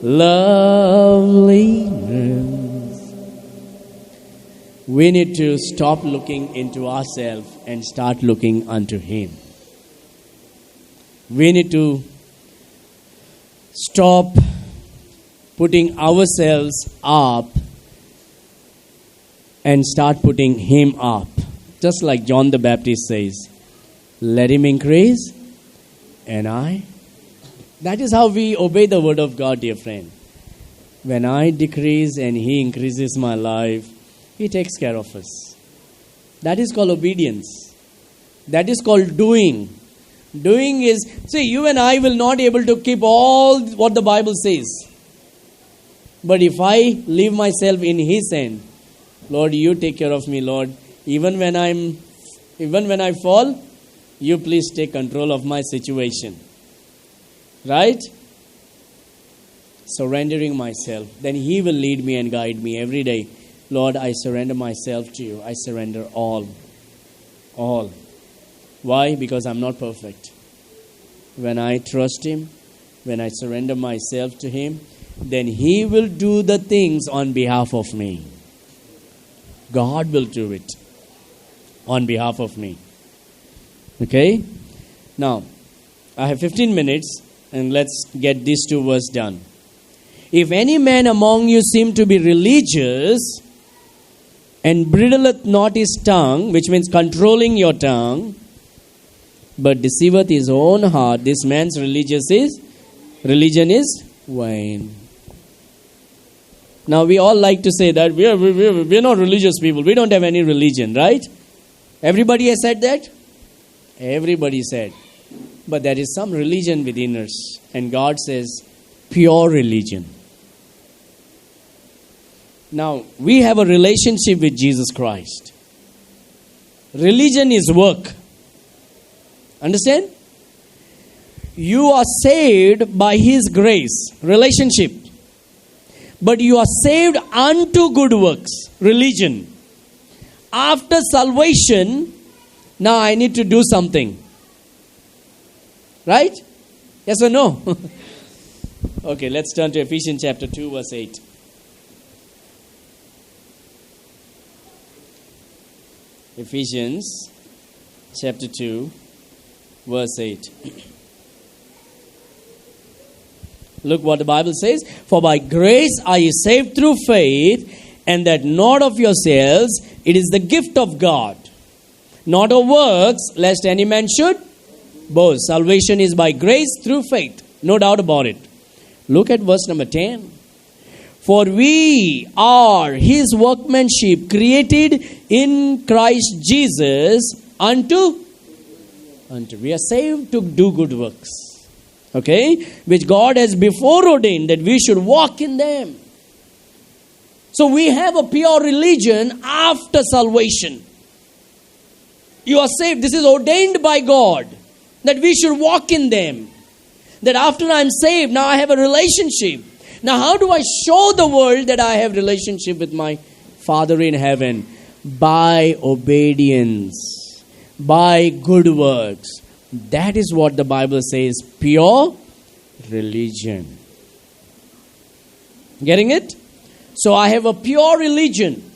loveliness. We need to stop looking into ourselves and start looking unto Him. We need to stop putting ourselves up and start putting Him up. Just like John the Baptist says, let Him increase and I. That is how we obey the word of God, dear friend. When I decrease and He increases my life, He takes care of us. That is called obedience. That is called doing. Doing is, see, you and I will not be able to keep all what the Bible says. But if I leave myself in His hand, Lord, you take care of me, Lord. Even when I fall, you please take control of my situation. Right? Surrendering myself. Then He will lead me and guide me every day. Lord, I surrender myself to you. I surrender all. All. Why? Because I'm not perfect. When I trust Him, when I surrender myself to Him, then He will do the things on behalf of me. God will do it on behalf of me. Okay? Now, I have 15 minutes and let's get these two verses done. If any man among you seem to be religious and bridleth not his tongue, which means controlling your tongue, but deceiveth his own heart, this man's religion is vain. Now we all like to say that we are not religious people. We don't have any religion, right? Everybody has said that? Everybody said. But there is some religion within us. And God says, pure religion. Now, we have a relationship with Jesus Christ. Religion is work. Understand? You are saved by His grace. Relationship. But you are saved unto good works. Religion. After salvation, now I need to do something. Right? Yes or no? Okay, let's turn to Ephesians chapter 2, verse 8. Ephesians chapter 2, verse 8. Look what the Bible says. For by grace are ye saved through faith, and that not of yourselves, it is the gift of God. Not of works, lest any man should boast. Salvation is by grace through faith. No doubt about it. Look at verse number 10. For we are his workmanship, created in Christ Jesus unto we are saved to do good works. Okay? Which God has before ordained that we should walk in them. So we have a pure religion after salvation. You are saved. This is ordained by God that we should walk in them. That after I'm saved, now I have a relationship. Now how do I show the world that I have relationship with my Father in heaven? By obedience, by good works. That is what the Bible says, pure religion. Getting it? So I have a pure religion.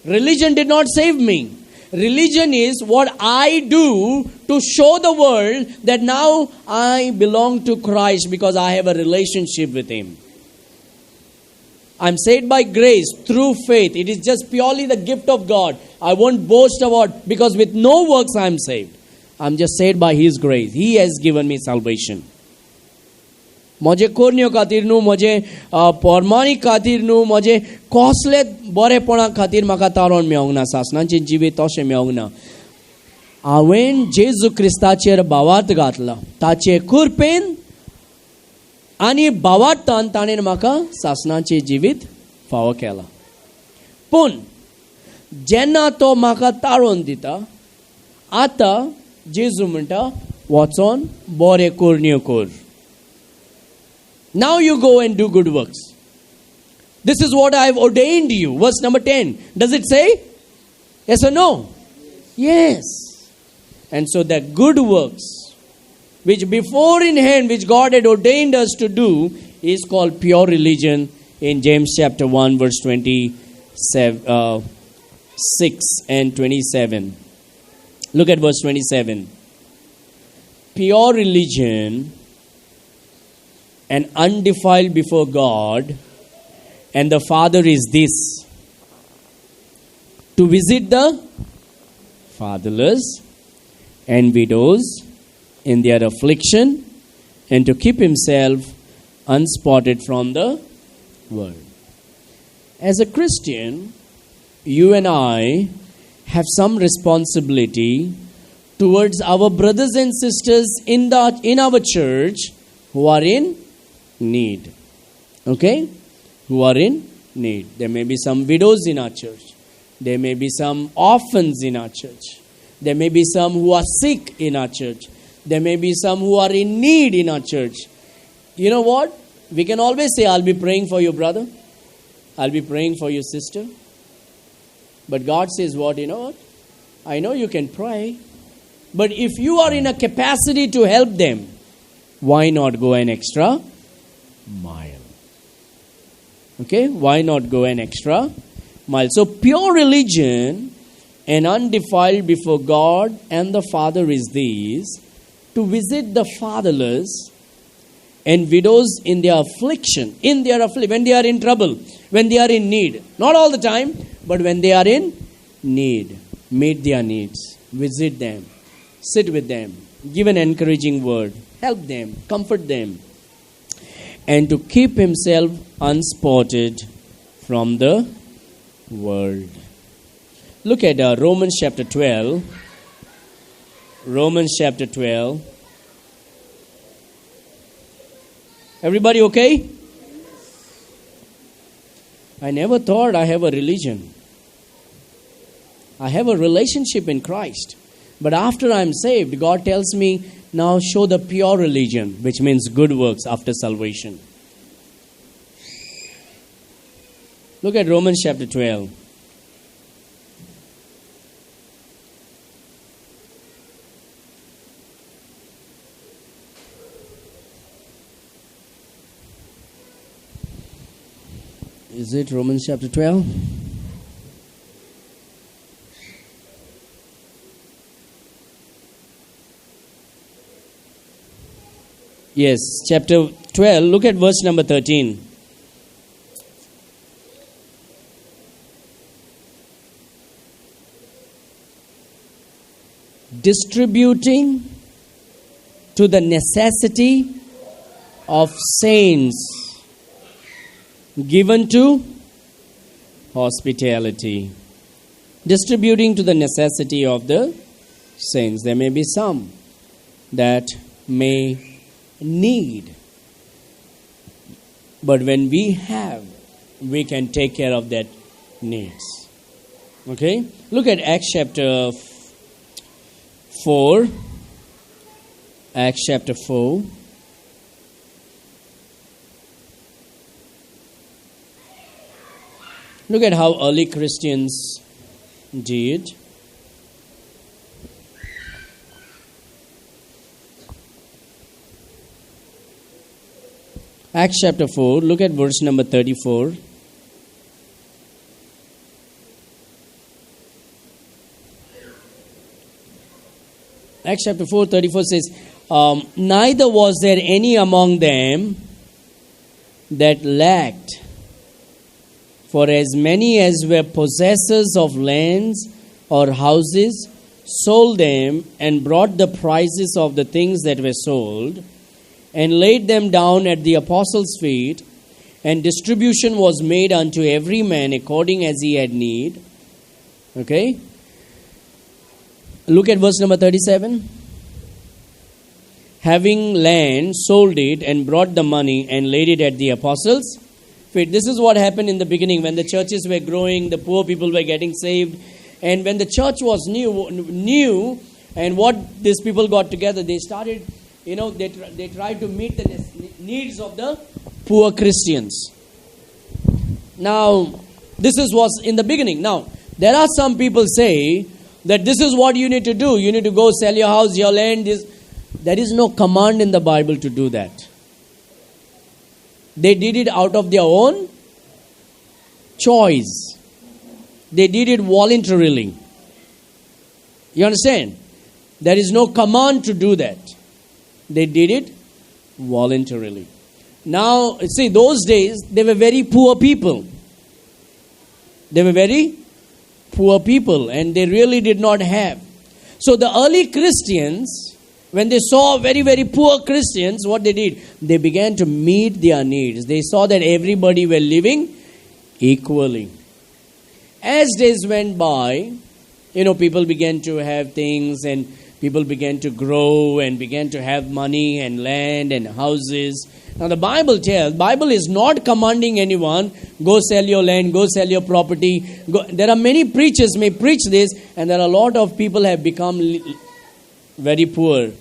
Religion did not save me. Religion is what I do to show the world that now I belong to Christ because I have a relationship with Him. I'm saved by grace through faith. It is just purely the gift of God. I won't boast about because with no works I'm saved. I'm just saved by His grace. He has given me salvation. म्हजे कोरण्यो खातीर न्हू, म्हजे पोरमानी खातीर न्हू, म्हजे कसले बरेपणा खातीर म्हाका तारण मेळोंक ना, सासणाचें जिवीत तशें मेळोंक ना. हांवें जेजू क्रिस्ताचेर भावार्थ घातला. ताचे कृपेन आनी भावार्थान ताणें म्हाका सासणाचें जिवीत फावो केलां. पूण जेन्ना तो म्हाका ताळोवन दिता, आतां जेजू म्हणटा वचोन बरे कोरण्यो कर. Now you go and do good works. This is what I have ordained you. Verse number 10. Does it say? Yes or no? Yes. And so the good works, which before in hand, which God had ordained us to do, is called pure religion in James chapter 1, verse 6 and 27. Look at verse 27. Pure religion and undefiled before God and the Father is this: to visit the fatherless and widows in their affliction, and to keep himself unspotted from the world. As a Christian, you and I have some responsibility towards our brothers and sisters in our church who are in need. Okay? Who are in need. There may be some widows in our church. There may be some orphans in our church. There may be some who are sick in our church. There may be some who are in need in our church. You know what? We can always say, I'll be praying for your brother. I'll be praying for your sister. But God says what? You know what? I know you can pray. But if you are in a capacity to help them, why not go an extra mile? Okay? Why not go an extra mile? So pure religion and undefiled before God and the Father is these: to visit the fatherless and widows in their affliction, when they are in trouble, when they are in need. Not all the time, but when they are in need. Meet their needs. Visit them. Sit with them. Give an encouraging word. Help them. Comfort them. And to keep himself unspotted from the world. Look at Romans chapter 12. Romans chapter 12. Everybody okay? I never thought I have a religion. I have a relationship in Christ. But after I'm saved, God tells me, now show the pure religion, which means good works after salvation. Look at Romans chapter 12. Is it Romans chapter 12? Yes, chapter 12. Look at verse number 13. Distributing to the necessity of saints, given to hospitality. Distributing to the necessity of the saints. There may be some that may need, but when we have, we can take care of that needs. Okay? Look at Acts chapter 4. Acts chapter 4. Look at how early Christians did. Acts chapter 4, look at verse number 34. Acts chapter 4, 34 says, neither was there any among them that lacked, for as many as were possessors of lands or houses sold them and brought the prices of the things that were sold and laid them down at the apostles' feet, and distribution was made unto every man according as he had need. Okay? Look at verse number 37. Having land, sold it and brought the money and laid it at the apostles' feet. This is what happened in the beginning when the churches were growing, the poor people were getting saved. And when the church was new, and what these people got together, they started, they tried to meet the needs of the poor Christians. Now, this was in the beginning. Now, there are some people say that this is what you need to do. You need to go sell your house, your land. There is no command in the Bible to do that. They did it out of their own choice. They did it voluntarily. You understand? There is no command to do that. They did it voluntarily. Now, see, those days, they were very poor people. They were very poor people, and they really did not have. So the early Christians, when they saw very, very poor Christians, what they did? They began to meet their needs. They saw that everybody were living equally. As days went by, people began to have things, and people began to grow and began to have money and land and houses. Now the Bible is not commanding anyone, go sell your land, go sell your property. There are many preachers may preach this, and there are a lot of people have become very poor.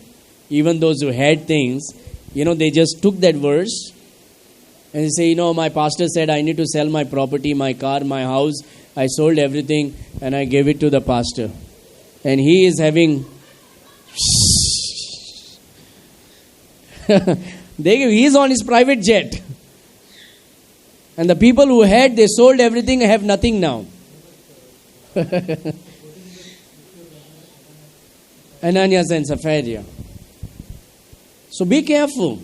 Even those who had things, they just took that verse and they say, my pastor said I need to sell my property, my car, my house. I sold everything and I gave it to the pastor. And he is having... he is on his private jet. And the people who had, they sold everything, have nothing now. Ananias and Sapphira. So be careful.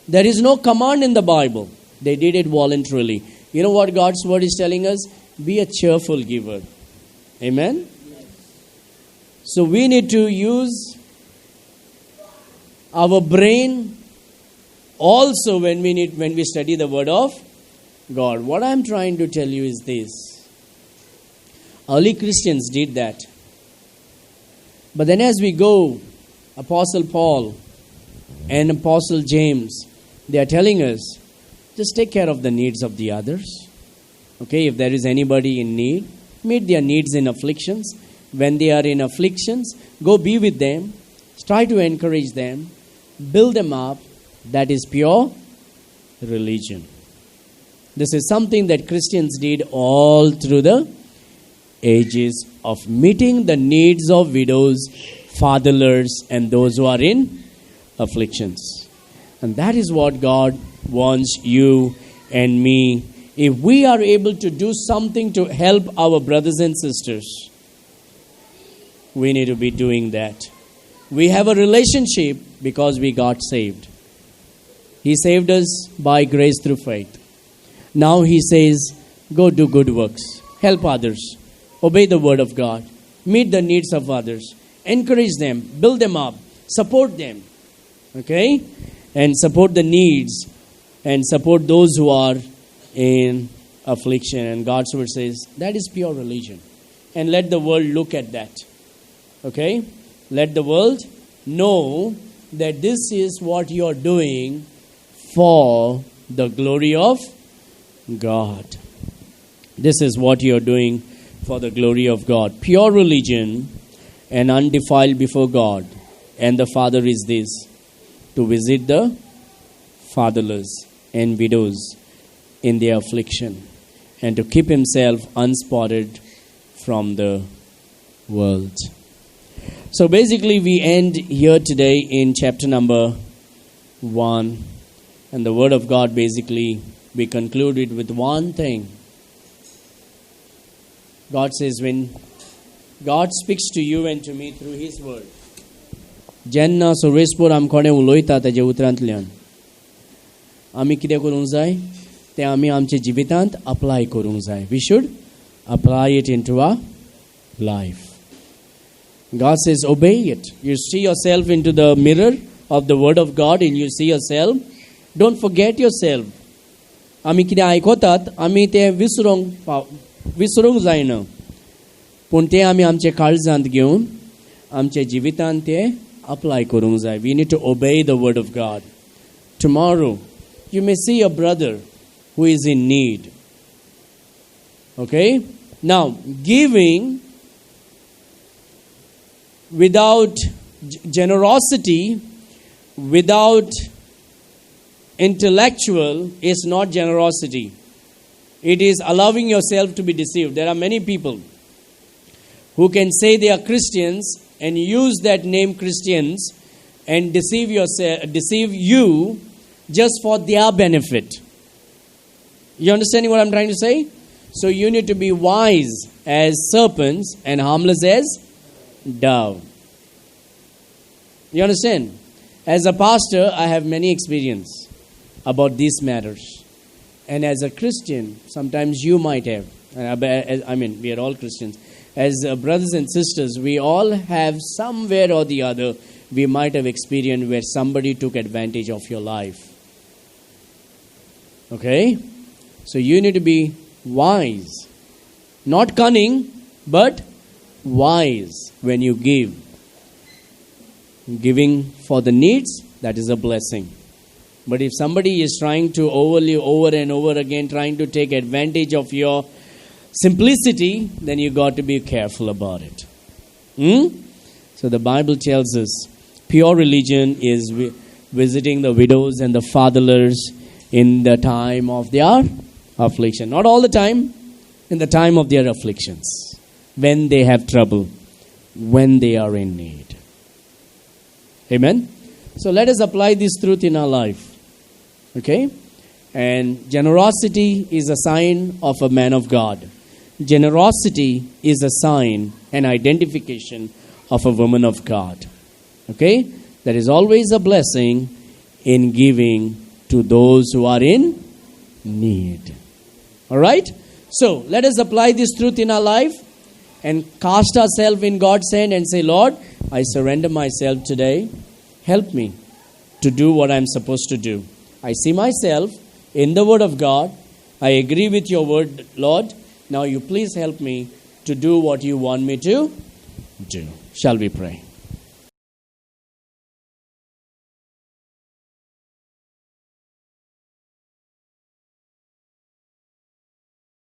There is no command in the Bible. They did it voluntarily. You know what God's word is telling us? Be a cheerful giver. Amen? So we need to use our brain also when we study the word of God. What I am trying to tell you is this. Early Christians did that. But then as we go, Apostle Paul and Apostle James, they are telling us, just take care of the needs of the others. Okay, if there is anybody in need, meet their needs in afflictions. When they are in afflictions, go be with them. Try to encourage them. Build them up. That is pure religion. This is something that Christians did all through the ages of meeting the needs of widows, fatherless, and those who are in afflictions. And that is what God wants you and me. If we are able to do something to help our brothers and sisters, we need to be doing that. We have a relationship because we got saved. He saved us by grace through faith. Now He says, go do good works. Help others. Obey the word of God. Meet the needs of others. Encourage them. Build them up. Support them. Okay? And support the needs. And support those who are in affliction. And God's word says, that is pure religion. And let the world look at that. Okay? Let the world know that this is what you are doing for the glory of God. This is what you are doing for the glory of God. Pure religion and undefiled before God and the Father is this: to visit the fatherless and widows in their affliction, and to keep himself unspotted from the world. So basically we end here today in chapter number 1, and the word of God basically we concluded with one thing. God says, when God speaks to you and to me through His word, जेन्ना सर्वेस्पर आमकोडे उलोयता ताजे उतरांतल्यान आमी कितें करूंक जाय तें आमी आमच्या जिवितांत अप्लाय करूंक जाय. We should apply it into our life. God says, obey it. You see yourself into the mirror of the word of God and you see yourself. Don't forget yourself. आमी कितें आयकोतात आमी तें विसरूंक जायना. पूण तें आमी आमचे काळजांत घेवन आमच्या जिवितांत तें apply करूंक जाय. We need to obey the word of God. Tomorrow, you may see a brother who is in need. Okay? Now, giving without generosity, without intellectual, is not generosity. It is allowing yourself to be deceived. There are many people who can say they are Christians and use that name Christians and deceive you just for their benefit. You understanding what I'm trying to say? So you need to be wise as serpents and harmless as dove. You understand? As a pastor, I have many experience about these matters. And as a Christian, sometimes you might have. I mean, we are all Christians. As brothers and sisters, we all have somewhere or the other, we might have experienced where somebody took advantage of your life. Okay? So you need to be wise. Not cunning, but wise when you give. Giving for the needs, that is a blessing. But if somebody is trying to over and over again, trying to take advantage of your simplicity, then you got to be careful about it. So the Bible tells us pure religion is visiting the widows and the fatherless in the time of their affliction. Not all the time, in the time of their afflictions. When they have trouble, when they are in need. Amen? So let us apply this truth in our life. Okay? And generosity is a sign of a man of God. Generosity is a sign and identification of a woman of God. Okay? There is always a blessing in giving to those who are in need. Alright? So, let us apply this truth in our life and cast ourselves in God's hand and say, Lord, I surrender myself today. Help me to do what I'm supposed to do. I see myself in the Word of God. I agree with your word, Lord. Now you please help me to do what you want me to do. Shall we pray?